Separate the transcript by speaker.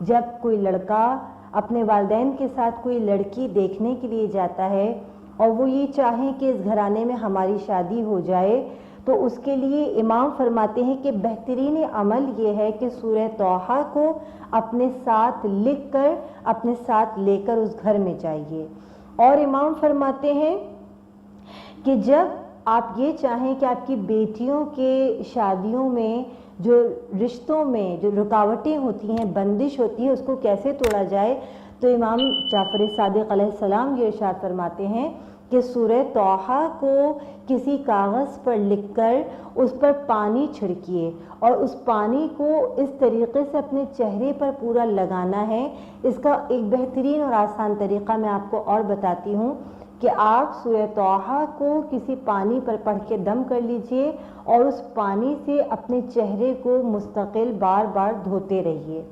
Speaker 1: जब कोई लड़का अपने वालिदैन के साथ कोई लड़की देखने के लिए जाता है और वो ये चाहें कि इस घराने में हमारी शादी हो जाए, तो उसके लिए इमाम फरमाते हैं कि बेहतरीन अमल ये है कि सूरह तौहा को अपने साथ लिख कर अपने साथ लेकर उस घर में जाइए। और इमाम फरमाते हैं कि जब आप ये चाहें कि आपकी बेटियों के शादियों में जो रिश्तों में जो रुकावटें होती हैं, बंदिश होती है, उसको कैसे तोड़ा जाए, तो इमाम जाफ़र सादिक़ अलैहिस्सलाम ये इरशाद फरमाते हैं कि सूरह तौहा को किसी कागज़ पर लिखकर उस पर पानी छिड़किए और उस पानी को इस तरीक़े से अपने चेहरे पर पूरा लगाना है। इसका एक बेहतरीन और आसान तरीक़ा मैं आपको और बताती हूँ कि आप सूरह तौहा को किसी पानी पर पढ़ के दम कर लीजिए और उस पानी से अपने चेहरे को मुस्तकिल बार बार धोते रहिए।